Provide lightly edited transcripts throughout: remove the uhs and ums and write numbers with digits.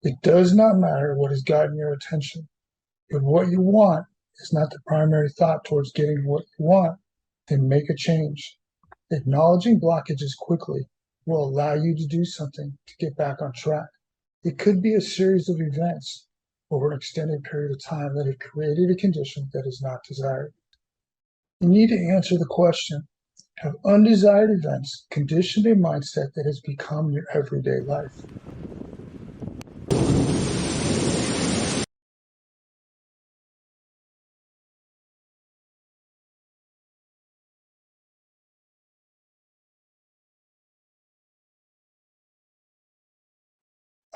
It does not matter what has gotten your attention. If what you want is not the primary thought towards getting what you want, then make a change. Acknowledging blockages quickly will allow you to do something to get back on track. It could be a series of events over an extended period of time that have created a condition that is not desired. You need to answer the question, have undesired events conditioned a mindset that has become your everyday life?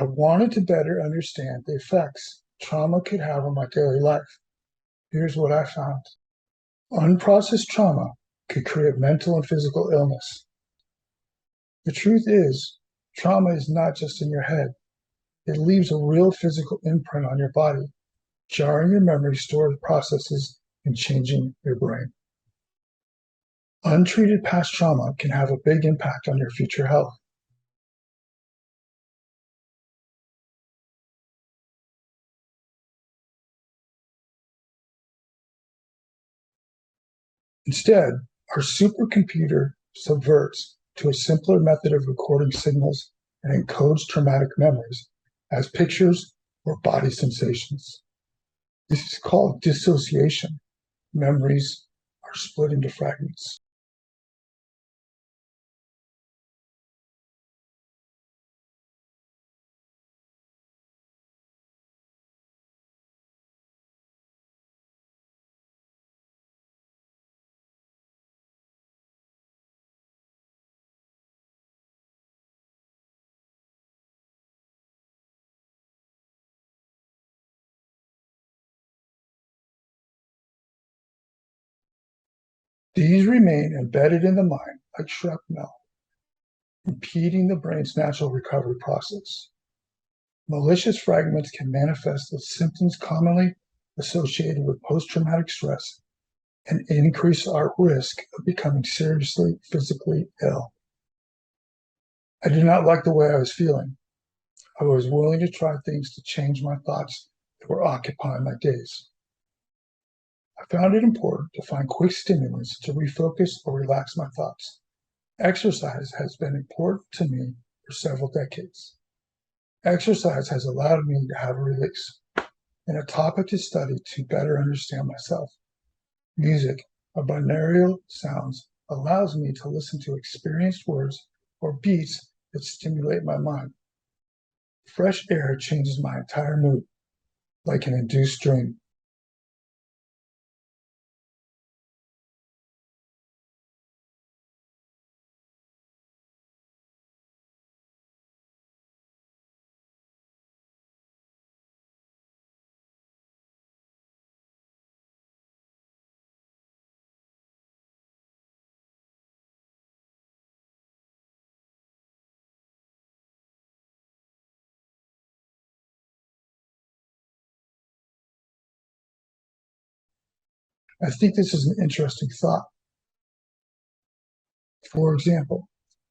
I wanted to better understand the effects trauma could have on my daily life. Here's what I found. Unprocessed trauma could create mental and physical illness. The truth is, trauma is not just in your head. It leaves a real physical imprint on your body, jarring your memory stored processes and changing your brain. Untreated past trauma can have a big impact on your future health. Instead, our supercomputer subverts to a simpler method of recording signals and encodes traumatic memories as pictures or body sensations. This is called dissociation. Memories are split into fragments. These remain embedded in the mind like shrapnel, impeding the brain's natural recovery process. Malicious fragments can manifest as symptoms commonly associated with post-traumatic stress and increase our risk of becoming seriously physically ill. I did not like the way I was feeling. I was willing to try things to change my thoughts that were occupying my days. I found it important to find quick stimulants to refocus or relax my thoughts. Exercise has been important to me for several decades. Exercise has allowed me to have a release and a topic to study to better understand myself. Music, a binaural sounds, allows me to listen to experienced words or beats that stimulate my mind. Fresh air changes my entire mood, like an induced dream. I think this is an interesting thought. For example,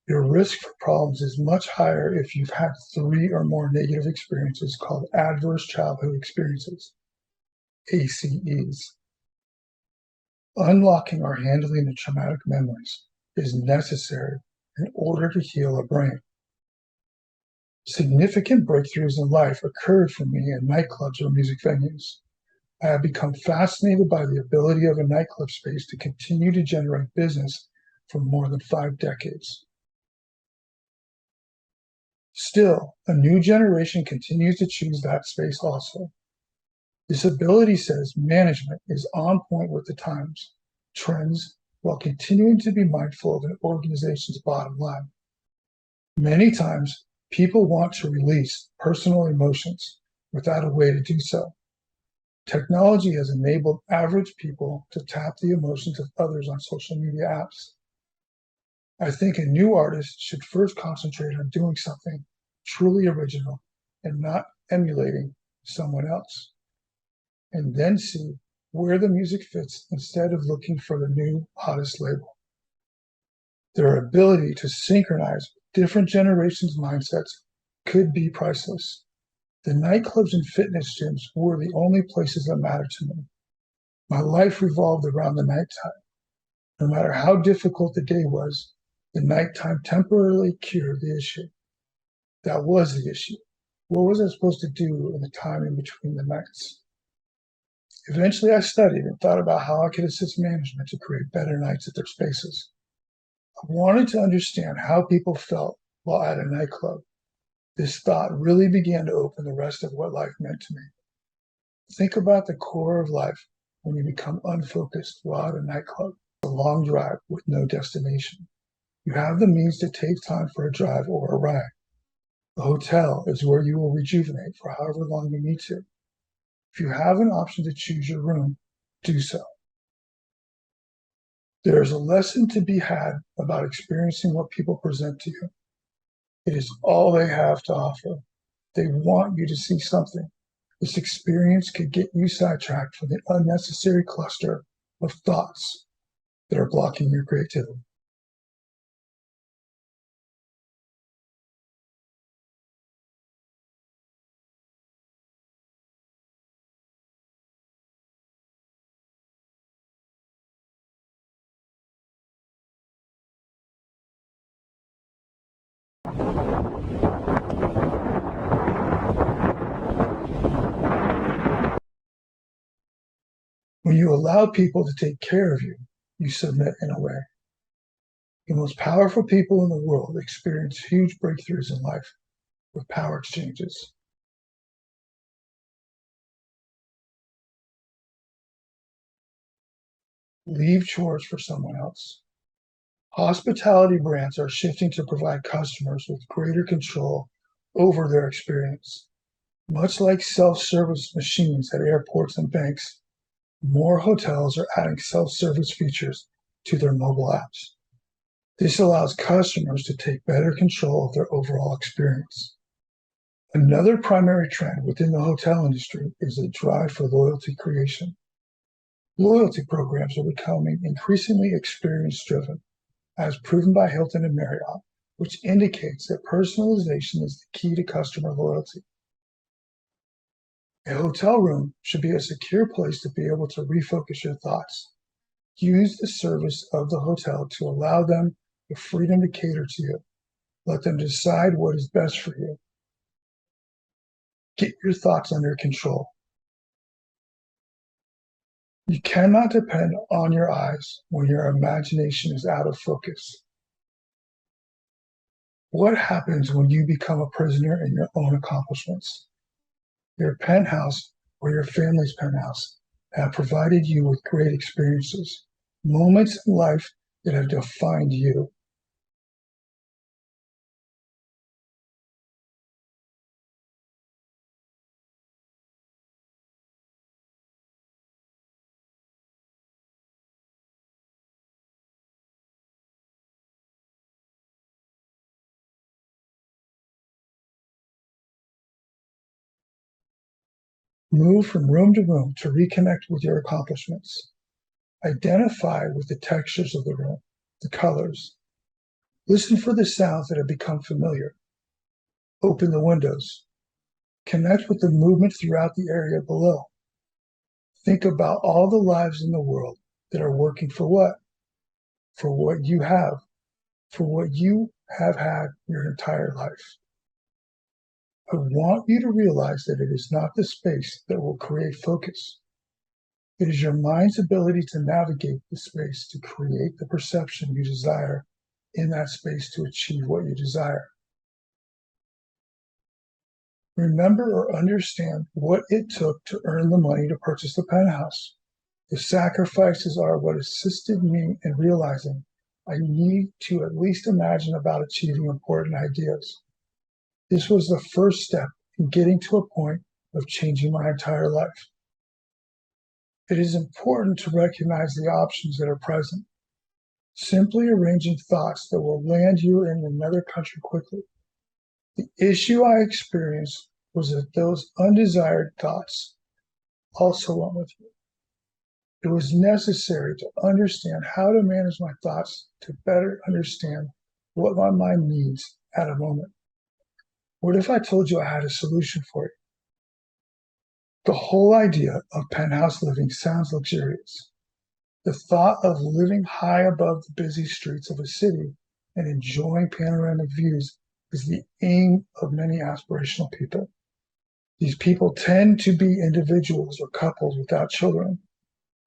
your risk for problems is much higher if you've had 3 or more negative experiences called adverse childhood experiences, ACEs. Unlocking or handling the traumatic memories is necessary in order to heal a brain. Significant breakthroughs in life occurred for me in nightclubs or music venues. I have become fascinated by the ability of a nightclub space to continue to generate business for more than 5 decades. Still, a new generation continues to choose that space also. This ability says management is on point with the times, trends, while continuing to be mindful of an organization's bottom line. Many times, people want to release personal emotions without a way to do so. Technology has enabled average people to tap the emotions of others on social media apps. I think a new artist should first concentrate on doing something truly original and not emulating someone else, and then see where the music fits instead of looking for the new hottest label. Their ability to synchronize different generations' mindsets could be priceless. The nightclubs and fitness gyms were the only places that mattered to me. My life revolved around the nighttime. No matter how difficult the day was, the nighttime temporarily cured the issue. That was the issue. What was I supposed to do in the time in between the nights? Eventually, I studied and thought about how I could assist management to create better nights at their spaces. I wanted to understand how people felt while at a nightclub. This thought really began to open the rest of what life meant to me. Think about the core of life when you become unfocused while at a nightclub. A long drive with no destination. You have the means to take time for a drive or a ride. The hotel is where you will rejuvenate for however long you need to. If you have an option to choose your room, do so. There is a lesson to be had about experiencing what people present to you. It is all they have to offer. They want you to see something. This experience could get you sidetracked from the unnecessary cluster of thoughts that are blocking your creativity. When you allow people to take care of you, you submit in a way. The most powerful people in the world experience huge breakthroughs in life with power exchanges. Leave chores for someone else. Hospitality brands are shifting to provide customers with greater control over their experience. Much like self-service machines at airports and banks, more hotels are adding self-service features to their mobile apps. This allows customers to take better control of their overall experience. Another primary trend within the hotel industry is the drive for loyalty creation. Loyalty programs are becoming increasingly experience-driven, as proven by Hilton and Marriott, which indicates that personalization is the key to customer loyalty. A hotel room should be a secure place to be able to refocus your thoughts. Use the service of the hotel to allow them the freedom to cater to you. Let them decide what is best for you. Get your thoughts under control. You cannot depend on your eyes when your imagination is out of focus. What happens when you become a prisoner in your own accomplishments? Your penthouse or your family's penthouse have provided you with great experiences, moments in life that have defined you. Move from room to room to reconnect with your accomplishments. Identify with the textures of the room, the colors. Listen for the sounds that have become familiar. Open the windows. Connect with the movement throughout the area below. Think about all the lives in the world that are working for what? For what you have, for what you have had your entire life. I want you to realize that it is not the space that will create focus. It is your mind's ability to navigate the space to create the perception you desire in that space to achieve what you desire. Remember or understand what it took to earn the money to purchase the penthouse. The sacrifices are what assisted me in realizing I need to at least imagine about achieving important ideas. This was the first step in getting to a point of changing my entire life. It is important to recognize the options that are present. Simply arranging thoughts that will land you in another country quickly. The issue I experienced was that those undesired thoughts also went with me. It was necessary to understand how to manage my thoughts to better understand what my mind needs at a moment. What if I told you I had a solution for you? The whole idea of penthouse living sounds luxurious. The thought of living high above the busy streets of a city and enjoying panoramic views is the aim of many aspirational people. These people tend to be individuals or couples without children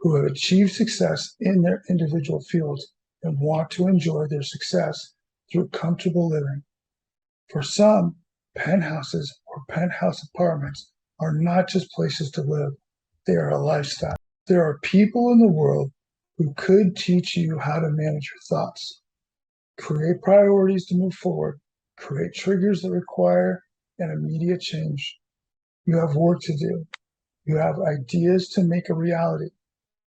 who have achieved success in their individual fields and want to enjoy their success through comfortable living. For some, penthouses or penthouse apartments are not just places to live, they are a lifestyle. There are people in the world who could teach you how to manage your thoughts, create priorities to move forward, create triggers that require an immediate change. You have work to do. You have ideas to make a reality.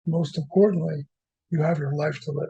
Most importantly, you have your life to live.